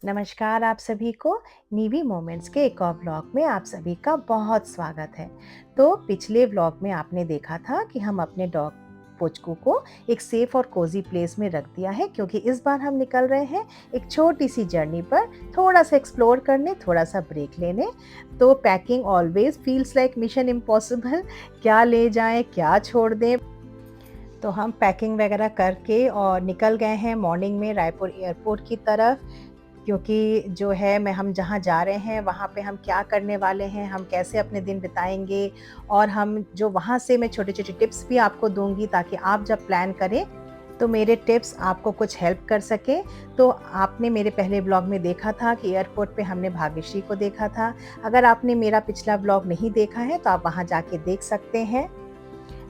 नमस्कार आप सभी को नीवी मोमेंट्स के एक और व्लॉग में आप सभी का बहुत स्वागत है। तो पिछले व्लॉग में आपने देखा था कि हम अपने डॉग पोचकू को एक सेफ और कोजी प्लेस में रख दिया है क्योंकि इस बार हम निकल रहे हैं एक छोटी सी जर्नी पर, थोड़ा सा एक्सप्लोर करने, थोड़ा सा ब्रेक लेने। तो packing always feels like mission impossible. क्या ले जाएं, क्या छोड़ दें। तो हम पैकिंग वगैरह करके और निकल गए हैं मॉर्निंग में रायपुर एयरपोर्ट की तरफ, क्योंकि जो है मैं हम जहाँ जा रहे हैं वहाँ पे हम क्या करने वाले हैं, हम कैसे अपने दिन बिताएँगे और हम जो वहाँ से मैं छोटे-छोटे टिप्स भी आपको दूँगी ताकि आप जब प्लान करें, तो मेरे टिप्स आपको कुछ हेल्प कर सकें। तो आपने मेरे पहले व्लॉग में देखा था कि एयरपोर्ट पे हमने भाग्यश्री को देखा था। अगर आपने मेरा पिछला व्लॉग नहीं देखा है, तो आप वहाँ जाके देख सकते हैं।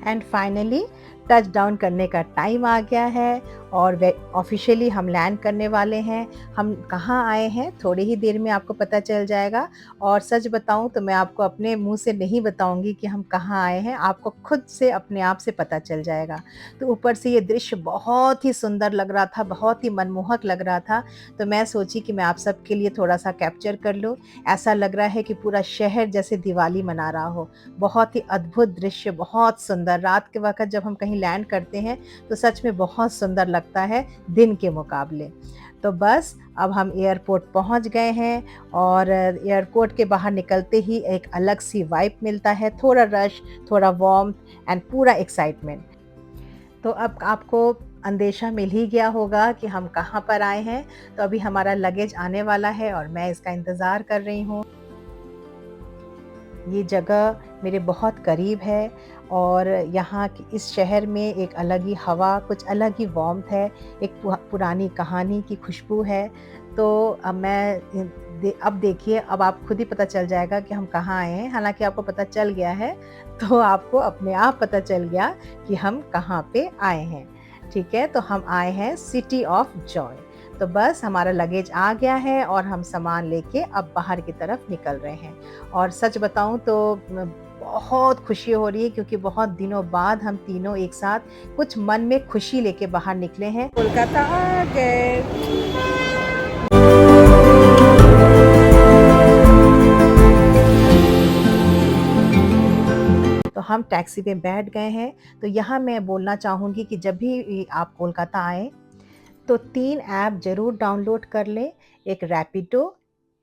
एंड फाइनली टच डाउन करने का टाइम आ गया है और वे ऑफ़िशियली हम लैंड करने वाले हैं। हम कहाँ आए हैं थोड़ी ही देर में आपको पता चल जाएगा और सच बताऊँ तो मैं आपको अपने मुँह से नहीं बताऊँगी कि हम कहाँ आए हैं, आपको खुद से अपने आप से पता चल जाएगा। तो ऊपर से ये दृश्य बहुत ही सुंदर लग रहा था, बहुत ही मनमोहक लग रहा था, तो मैं सोची कि मैं आप सबके लिए थोड़ा-सा कैप्चर कर लूँ। ऐसा लग रहा है कि पूरा शहर जैसे दिवाली मना रहा हो। बहुत ही अद्भुत दृश्य, बहुत सुंदर। रात के वक़्त जब हम कहीं लैंड करते हैं, तो सच में बहुत सुंदर लगता है दिन के मुकाबले। तो बस अब हम एयरपोर्ट पहुँच गए हैं और एयरपोर्ट के बाहर निकलते ही एक अलग-सी वाइब मिलता है, थोड़ा रश, थोड़ा वार्म्थ एंड पूरा एक्साइटमेंट। तो अब आपको अंदेशा मिल ही गया होगा कि हम कहाँ पर आए हैं, तो अभी हमारा लगेज आने वाला है और मैं इसका इंतज़ार कर रही हूँ। ये जगह मेरे बहुत करीब है और यहाँ की इस शहर में एक अलग ही हवा, कुछ अलग ही वार्म्थ है, एक पुरानी कहानी की खुशबू है। तो अब मैं अब देखिए, अब आप खुद ही पता चल जाएगा कि हम कहाँ आए हैं। हालाँकि आपको पता चल गया है, तो आपको अपने आप पता चल गया कि हम कहाँ पे आए हैं। ठीक है? तो हम आए हैं सिटी ऑफ जॉय। तो बस हमारा लगेज आ गया है और हम सामान लेके अब बाहर की तरफ निकल रहे हैं। और सच बताऊँ तो बहुत खुशी हो रही है क्योंकि बहुत दिनों बाद हम तीनों एक साथ कुछ मन में खुशी लेके बाहर निकले हैं। कोलकाता आ गए। तो हम टैक्सी में बैठ गए हैं। तो यहाँ मैं बोलना चाहूँगी कि जब भी आप कोलकाता आएँ, तो 3 ऐप ज़रूर डाउनलोड कर लें। एक रैपिडो,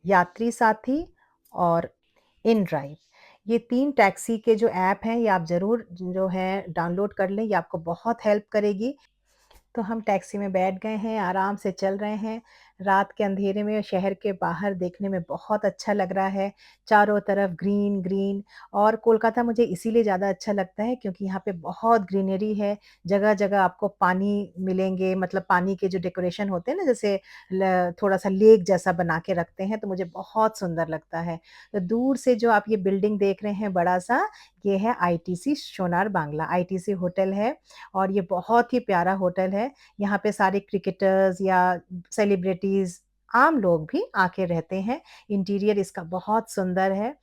यात्री साथी और इनड्राइव। ये 3 टैक्सी के जो ऐप हैं, ये आप ज़रूर जो है डाउनलोड कर लें, ये आपको बहुत हेल्प करेगी। तो हम टैक्सी में बैठ गए हैं, आराम से चल रहे हैं। रात के अंधेरे में शहर के बाहर देखने में बहुत अच्छा लग रहा है। चारों तरफ ग्रीन, ग्रीन। और कोलकाता मुझे इसीलिए ज़्यादा अच्छा लगता है क्योंकि यहाँ पे बहुत ग्रीनरी है। जगह-जगह आपको पानी मिलेंगे, मतलब पानी के जो डेकोरेशन होते हैं ना, जैसे थोड़ा-सा लेक जैसा बना के रखते हैं, तो मुझे बहुत सुंदर लगता है। तो दूर से जो आप ये बिल्डिंग देख रहे हैं बड़ा-सा, ये है ITC Sonar Bangla, ITC hotel है और ये बहुत ही प्यारा होटल है। यहाँ पे सारे क्रिकेटर्स या सेलिब्रिटीज़, आम लोग भी आके रहते हैं। इंटीरियर इसका बहुत सुंदर है।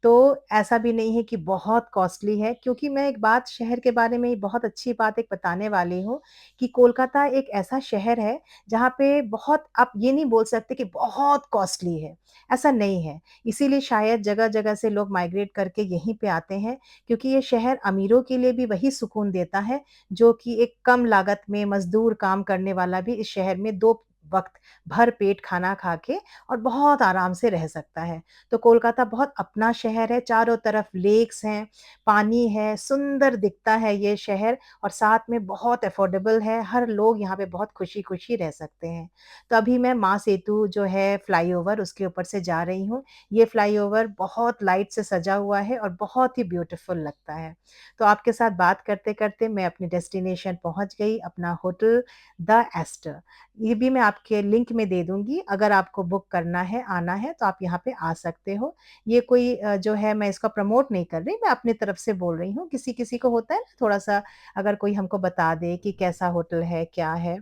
तो ऐसा भी नहीं है कि बहुत कॉस्टली है, क्योंकि मैं एक बात शहर के बारे में बहुत अच्छी बात एक बताने वाली हूँ कि कोलकाता एक ऐसा शहर है जहाँ पे बहुत, आप ये नहीं बोल सकते कि बहुत कॉस्टली है, ऐसा नहीं है। इसीलिए शायद जगह-जगह से लोग माइग्रेट करके यहीं पे आते हैं, क्योंकि ये शहर अमीरों के लिए भी वही सुकून देता है जो कि एक कम लागत में मज़दूर काम करने वाला भी इस शहर में 2 वक़्त भर पेट खाना खा के और बहुत आराम से रह सकता है। तो कोलकाता बहुत अपना शहर है, चारों तरफ लेक्स हैं, पानी है, सुंदर दिखता है ये शहर और साथ में बहुत अफ़ोर्डेबल है, हर लोग यहाँ पे बहुत खुशी-खुशी रह सकते हैं। तो अभी मैं महासेतु जो है फ्लाईओवर, उसके ऊपर से जा रही हूँ। ये फ्लाईओवर बहुत लाइट से सजा हुआ है और बहुत ही ब्यूटीफुल लगता है। तो आपके साथ बात करते-करते मैं अपनी डेस्टिनेशन पहुँच गई, अपना होटल द एस्टर। ये भी मैं आपके लिंक में दे दूँगी, अगर आपको बुक करना है, आना है तो आप यहाँ पे आ सकते हो। ये कोई जो है, मैं इसको प्रमोट नहीं कर रही, मैं अपनी तरफ से बोल रही हूँ। किसी-किसी को होता है ना थोड़ा-सा, अगर कोई हमको बता दे कि कैसा होटल है, क्या है।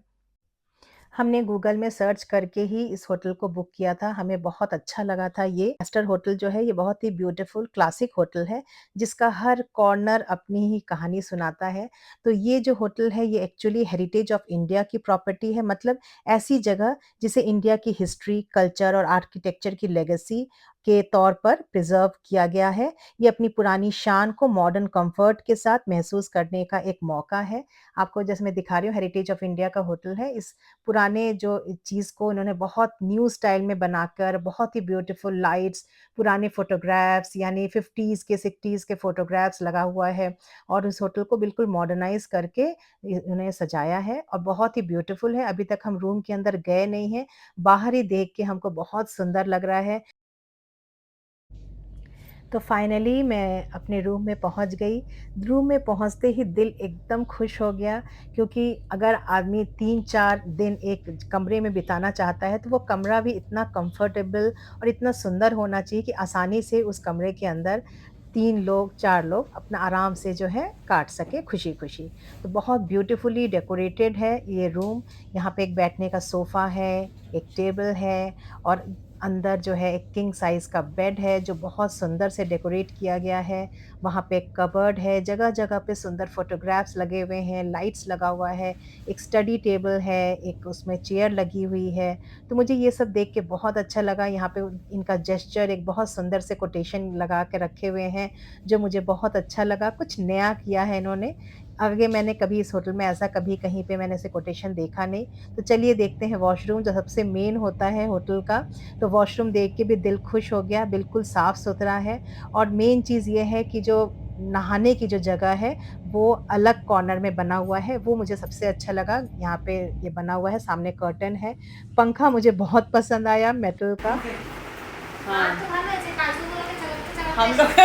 हमने गूगल में सर्च करके ही इस होटल को बुक किया था, हमें बहुत अच्छा लगा था ये। एस्टर होटल जो है ये बहुत ही ब्यूटीफुल क्लासिक होटल है, जिसका हर कॉर्नर अपनी ही कहानी सुनाता है। तो ये जो होटल है ये एक्चुअली हेरिटेज ऑफ इंडिया की प्रॉपर्टी है, मतलब ऐसी जगह जिसे इंडिया की हिस्ट्री, कल्चर और आर्किटेक्चर की लेगेसी के तौर पर प्रिज़र्व किया गया है। ये अपनी पुरानी शान को मॉडर्न कम्फर्ट के साथ महसूस करने का एक मौका है। आपको जैसे मैं दिखा रही हूँ हेरिटेज ऑफ इंडिया का होटल है। इस पुराने जो चीज़ को उन्होंने बहुत न्यू स्टाइल में बनाकर बहुत ही ब्यूटीफुल लाइट्स, पुराने फ़ोटोग्राफ्स यानी 50s के 60s के फ़ोटोग्राफ्स लगा हुआ है और उस होटल को बिल्कुल मॉडर्नाइज़ करके उन्हें सजाया है और बहुत ही ब्यूटीफुल है। अभी तक हम रूम के अंदर गए नहीं हैं, बाहर ही देख के हमको बहुत सुंदर लग रहा है। तो फाइनली मैं अपने रूम में पहुँच गई। रूम में पहुँचते ही दिल एकदम खुश हो गया, क्योंकि अगर आदमी 3-4 दिन एक कमरे में बिताना चाहता है, तो वो कमरा भी इतना कंफर्टेबल और इतना सुंदर होना चाहिए कि आसानी से उस कमरे के अंदर 3 लोग, 4 लोग अपना आराम से जो है काट सकें खुशी-खुशी। तो बहुत ब्यूटीफुली डेकोरेटेड है ये रूम। यहाँ पे एक बैठने का सोफ़ा है, एक टेबल है और अंदर जो है एक किंग साइज़ का बेड है जो बहुत सुंदर से डेकोरेट किया गया है। वहाँ पे एक कबर्ड है, जगह-जगह पे सुंदर फ़ोटोग्राफ्स लगे हुए हैं, लाइट्स लगा हुआ है, एक स्टडी टेबल है, एक उसमें चेयर लगी हुई है। तो मुझे ये सब देख के बहुत अच्छा लगा। यहाँ पे इनका जेस्चर एक बहुत सुंदर से कोटेशन लगा के रखे हुए हैं, जो मुझे बहुत अच्छा लगा। कुछ नया किया है इन्होंने। आगे मैंने कभी इस होटल में ऐसा कभी कहीं पे मैंने ऐसे कोटेशन देखा नहीं। तो चलिए देखते हैं वॉशरूम जो सबसे मेन होता है होटल का। तो वॉशरूम देख के भी दिल खुश हो गया, बिल्कुल साफ-सुथरा है और मेन चीज़ ये है कि जो नहाने की जो जगह है, वो अलग कॉर्नर में बना हुआ है, वो मुझे सबसे अच्छा लगा। यहाँ पे ये बना हुआ है, सामने कर्टन है। पंखा मुझे बहुत पसंद आया मेटल का। हाँ। हम लोग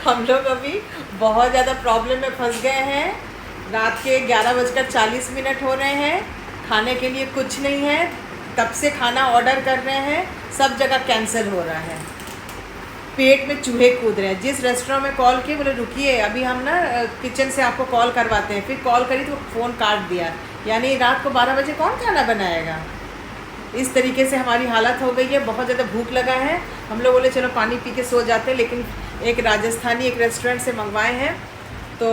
हम लोग अभी बहुत ज़्यादा प्रॉब्लम में फँस गए हैं। रात के 11:40 हो रहे हैं, खाने के लिए कुछ नहीं है। तब से खाना ऑर्डर कर रहे हैं, सब जगह कैंसिल हो रहा है। पेट में चूहे कूद रहे हैं। जिस रेस्टोरेंट में कॉल किए बोले रुकिए अभी हम ना किचन से आपको कॉल करवाते हैं। फिर कॉल करी तो फ़ोन काट दिया। यानी रात को 12 बजे कौन खाना बनाएगा? इस तरीके से हमारी हालत हो गई है, बहुत ज़्यादा भूख लगा है। हम लोग बोले चलो पानी पी के सो जाते हैं, लेकिन एक राजस्थानी एक रेस्टोरेंट से मंगवाए हैं, तो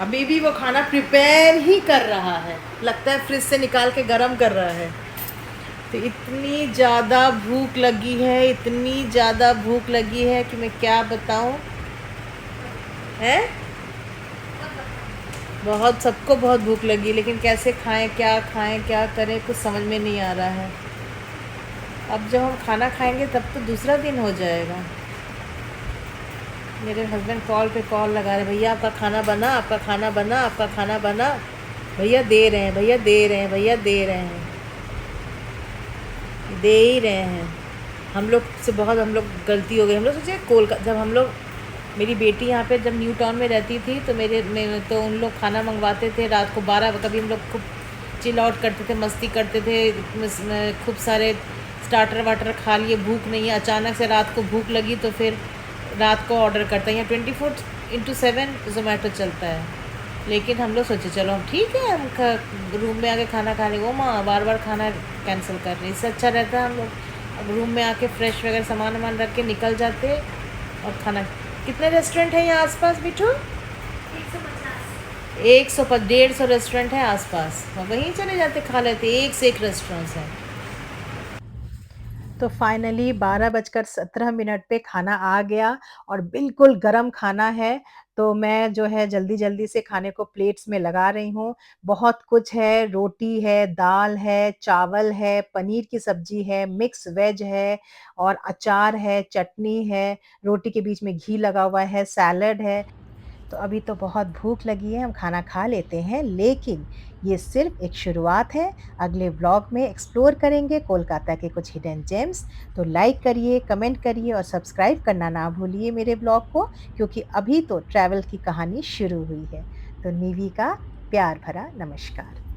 अभी भी वो खाना प्रिपेयर ही कर रहा है। लगता है फ्रिज से निकाल के गरम कर रहा है। तो इतनी ज़्यादा भूख लगी है, इतनी ज़्यादा भूख लगी है कि मैं क्या बताऊँ, है बहुत, सबको बहुत भूख लगी, लेकिन कैसे खाएं, क्या करें, कुछ समझ में नहीं आ रहा है। अब जब हम खाना खाएंगे तब तो दूसरा दिन हो जाएगा। मेरे हस्बैंड कॉल पे कॉल लगा रहे, भैया आपका खाना बना, आपका खाना बना, आपका खाना बना। भैया दे रहे हैं, भैया दे रहे हैं, भैया दे रहे हैं, दे ही रहे हैं। हम लोग से बहुत हम लोग गलती हो गई। हम लोग सोचे कोलकाता, जब हम लोग, मेरी बेटी यहाँ पे जब न्यू टाउन में रहती थी तो तो उन लोग खाना मंगवाते थे रात को 12, कभी हम लोग खूब चिल आउट करते थे, मस्ती करते थे, खूब सारे स्टार्टर वाटर खा लिए, भूख नहीं है, अचानक से रात को भूख लगी तो फिर रात को ऑर्डर करते हैं। यहाँ 24/7 ज़ोमैटो चलता है। लेकिन हम लोग सोचे चलो हम ठीक है, हम रूम में आके खाना खा लेंगे। वो माँ बार बार खाना कैंसिल कर रही। इससे अच्छा रहता है हम लोग अब रूम में आके फ्रेश वगैरह सामान वामान रख के निकल जाते और खाना। कितने रेस्टोरेंट हैं यहाँ आसपास बिट्टू? 150 रेस्टोरेंट है आसपास, वहीं चले जाते, खा लेते, एक से एक रेस्टोरेंट्स हैं। तो फाइनली 12:17 पे खाना आ गया और बिल्कुल गरम खाना है। तो मैं जो है जल्दी-जल्दी से खाने को प्लेट्स में लगा रही हूँ। बहुत कुछ है, रोटी है, दाल है, चावल है, पनीर की सब्ज़ी है, मिक्स वेज है और अचार है, चटनी है, रोटी के बीच में घी लगा हुआ है, सैलड है। तो अभी तो बहुत भूख लगी है, हम खाना खा लेते हैं, लेकिन ये सिर्फ़ एक शुरुआत है। अगले व्लॉग में एक्सप्लोर करेंगे कोलकाता के कुछ हिडन जेम्स। तो लाइक करिए, कमेंट करिए और सब्सक्राइब करना ना भूलिए मेरे व्लॉग को, क्योंकि अभी तो ट्रैवल की कहानी शुरू हुई है। तो निवी का प्यार भरा नमस्कार।